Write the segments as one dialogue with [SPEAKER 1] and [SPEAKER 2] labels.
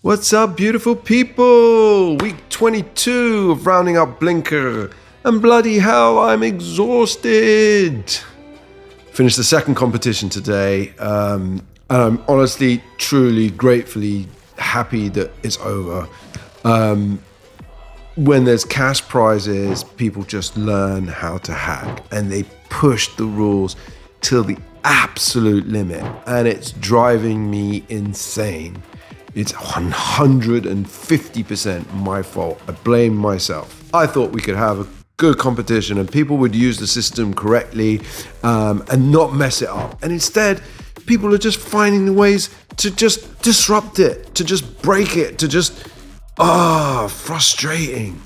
[SPEAKER 1] What's up, beautiful people? Week 22 of rounding up Blinker. And bloody hell, I'm exhausted. Finished the second competition today. And I'm honestly, truly, gratefully happy that it's over. When there's cash prizes, people just learn how to hack. And they push the rules till the absolute limit. And it's driving me insane. It's 150% my fault. I blame myself. I thought we could have a good competition and people would use the system correctly and not mess it up. And instead, people are just finding ways to just disrupt it, to just break it, to just, frustrating.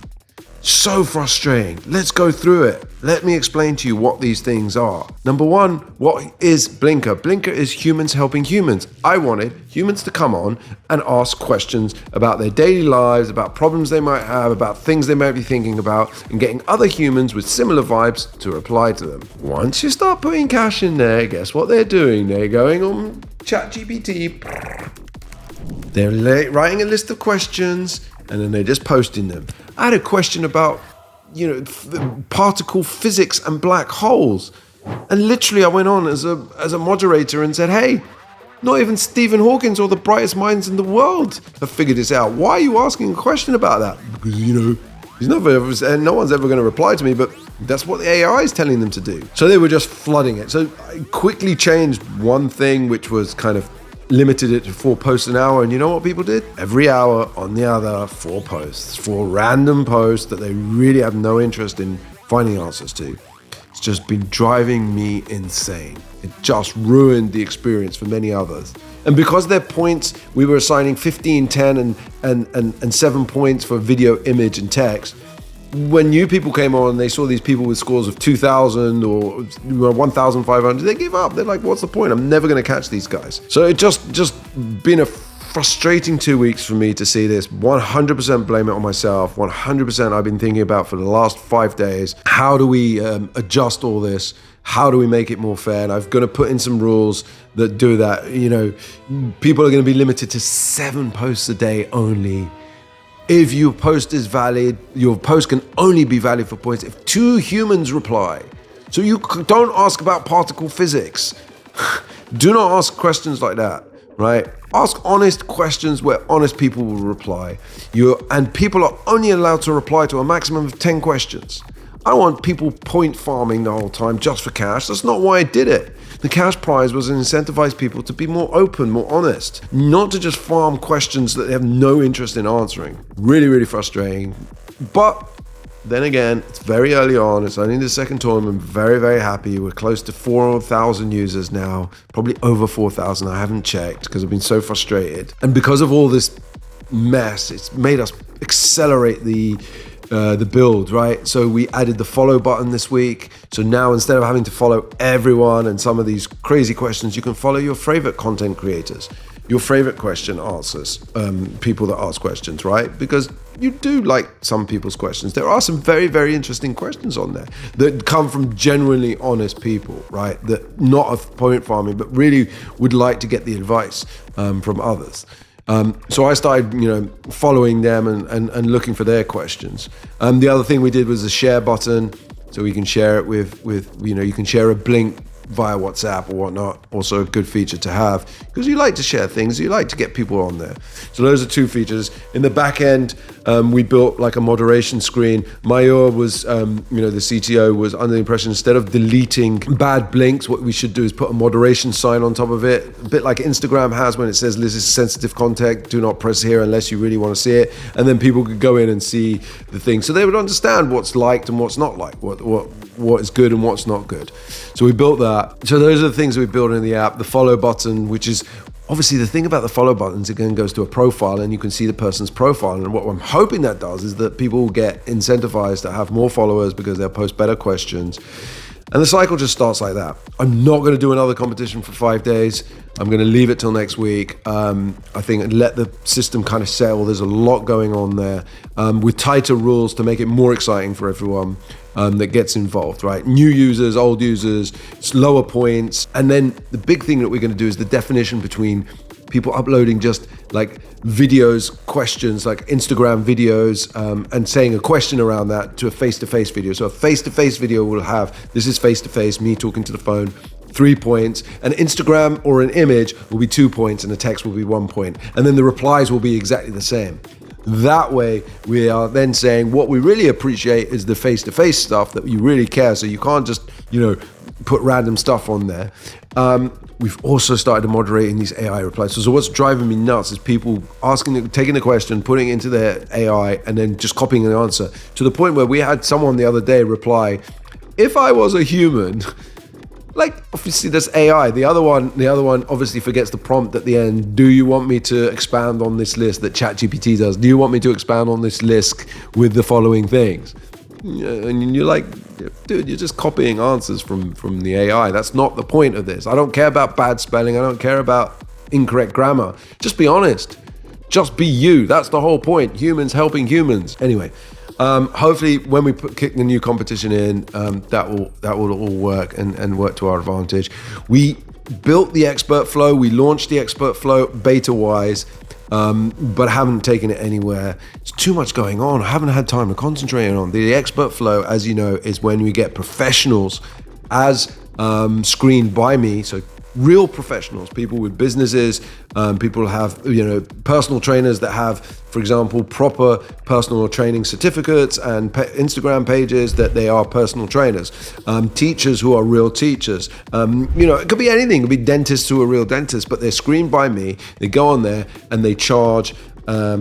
[SPEAKER 1] So frustrating. Let's go through it. Let me explain to you what these things are. Number one, what is Blinker? Blinker is humans helping humans. I wanted humans to come on and ask questions about their daily lives, about problems they might have, about things they might be thinking about, and getting other humans with similar vibes to reply to them. Once you start putting cash in there, guess what they're doing? They're going on ChatGPT. They're writing a list of questions and then they're just posting them. I had a question about, particle physics and black holes. And literally I went on as a moderator and said, hey, not even Stephen Hawking or the brightest minds in the world have figured this out. Why are you asking a question about that? Because, no one's ever going to reply to me, but that's what the AI is telling them to do. So they were just flooding it. So I quickly changed one thing, which was kind of limited it to 4 posts an hour, and you know what people did? Every hour on the other, 4 posts, 4 random posts that they really have no interest in finding answers to. It's just been driving me insane. It just ruined the experience for many others. And because their points, we were assigning 15, 10, and 7 points for video, image, and text. When new people came on, they saw these people with scores of 2,000 or 1,500. They give up. They're like, "What's the point? I'm never going to catch these guys." So it just been a frustrating 2 weeks for me to see this. 100% blame it on myself. 100% I've been thinking about for the last 5 days. How do we adjust all this? How do we make it more fair? And I've got to put in some rules that do that. People are going to be limited to 7 posts a day only. If your post is valid, your post can only be valid for points if 2 humans reply. So you don't ask about particle physics. Do not ask questions like that, right? Ask honest questions where honest people will reply. And people are only allowed to reply to a maximum of 10 questions. I don't want people point farming the whole time just for cash. That's not why I did it. The cash prize was to incentivize people to be more open, more honest, not to just farm questions that they have no interest in answering. Really, really frustrating. But then again, it's very early on. It's only the second tournament. I'm very, very happy. We're close to 4,000 users now, probably over 4,000. I haven't checked because I've been so frustrated. And because of all this mess, it's made us accelerate the build, right? So we added the follow button this week. So now instead of having to follow everyone and some of these crazy questions, you can follow your favorite content creators, your favorite question answers, people that ask questions, right? Because you do like some people's questions. There are some very, very interesting questions on there that come from genuinely honest people, right? That not of point farming, but really would like to get the advice from others. So I started, following them and looking for their questions. The other thing we did was a share button, so we can share it with you can share a blink via WhatsApp or whatnot. Also a good feature to have because you like to share things, you like to get people on there. So those are 2 features. In the back end, we built like a moderation screen. Mayur was, the CTO was under the impression instead of deleting bad blinks, what we should do is put a moderation sign on top of it, a bit like Instagram has when it says this is sensitive content, do not press here unless you really want to see it. And then people could go in and see the thing. So they would understand what's liked and what's not liked, what is good and what's not good. So we built that. So those are the things that we built in the app. The follow button, which is obviously the thing about the follow buttons, again, goes to a profile and you can see the person's profile. And what I'm hoping that does is that people will get incentivized to have more followers because they'll post better questions. And the cycle just starts like that. I'm not going to do another competition for 5 days. I'm going to leave it till next week. I think let the system kind of settle. There's a lot going on there with tighter rules to make it more exciting for everyone that gets involved, right? New users, old users, it's lower points. And then the big thing that we're going to do is the definition between people uploading just like videos, questions, like Instagram videos, and saying a question around that to a face-to-face video. So a face-to-face video will have, this is face-to-face, me talking to the phone, 3 points. An Instagram or an image will be 2 points, and the text will be 1 point. And then the replies will be exactly the same. That way, we are then saying what we really appreciate is the face-to-face stuff that you really care. So you can't just, put random stuff on there. We've also started moderating these AI replies. So what's driving me nuts is people taking a question, putting it into their AI, and then just copying an answer, to the point where we had someone the other day reply, "If I was a human," like, obviously that's AI. The other one obviously forgets the prompt at the end. "Do you want me to expand on this list that ChatGPT does? Do you want me to expand on this list with the following things?" And you're like, dude, you're just copying answers from the AI. That's not the point of this. I don't care about bad spelling. I don't care about incorrect grammar. Just be honest. Just be you. That's the whole point. Humans helping humans. Anyway, hopefully when we kick the new competition in, that will all work and work to our advantage. We built the Expert Flow. We launched the Expert Flow beta-wise. But haven't taken it anywhere. It's too much going on. I haven't had time to concentrate on. The Expert Flow, as you know, is when we get professionals as screened by me. So real professionals, people with businesses, people have, personal trainers that have, for example, proper personal training certificates and Instagram pages that they are personal trainers, teachers who are real teachers. It could be anything. It could be dentists who are real dentists, but they're screened by me. They go on there and they charge a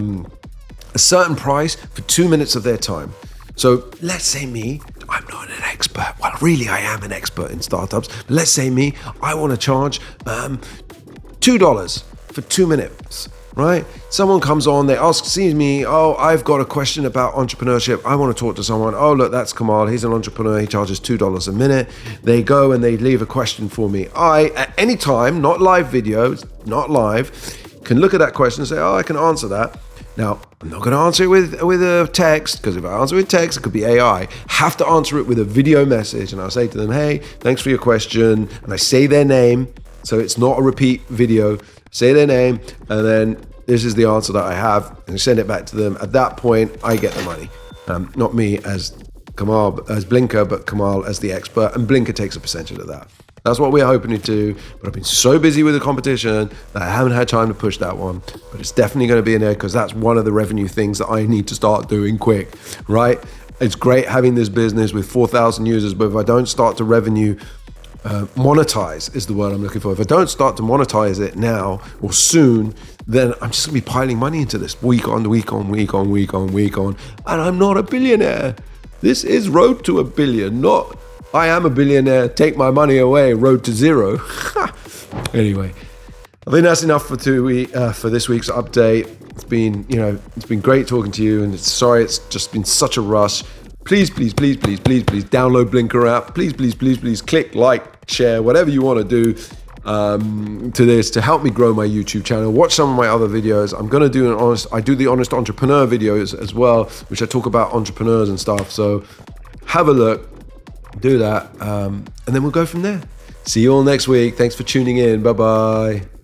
[SPEAKER 1] certain price for 2 minutes of their time. So let's say me, I'm not an expert. Well, really, I am an expert in startups. But let's say me, I want to charge $2 for 2 minutes, right? Someone comes on, they sees me, "Oh, I've got a question about entrepreneurship. I want to talk to someone. Oh, look, that's Kamal. He's an entrepreneur. He charges $2 a minute." They go and they leave a question for me. I, at any time, not live videos, not live, can look at that question and say, "Oh, I can answer that." Now, I'm not going to answer it with a text, because if I answer with text, it could be AI. Have to answer it with a video message, and I'll say to them, "Hey, thanks for your question," and I say their name, so it's not a repeat video. Say their name, and then this is the answer that I have, and send it back to them. At that point, I get the money. Not me as Kamal, as Blinker, but Kamal as the expert, and Blinker takes a percentage of that. That's what we're hoping to do, but I've been so busy with the competition that I haven't had time to push that one. But it's definitely going to be in there, because that's one of the revenue things that I need to start doing quick, right? It's great having this business with 4,000 users, but if I don't start to monetize is the word I'm looking for. If I don't start to monetize it now or soon, then I'm just going to be piling money into this week on, and I'm not a billionaire. This is road to a billion, not I am a billionaire, take my money away, road to zero. Anyway, I think that's enough for this week's update. It's been great talking to you, and sorry it's just been such a rush. Please download Blinker app. Please click like, share, whatever you want to do to this to help me grow my YouTube channel. Watch some of my other videos. I do the Honest Entrepreneur videos as well, which I talk about entrepreneurs and stuff. So have a look. Do that, and then we'll go from there. See you all next week. Thanks for tuning in. Bye-bye.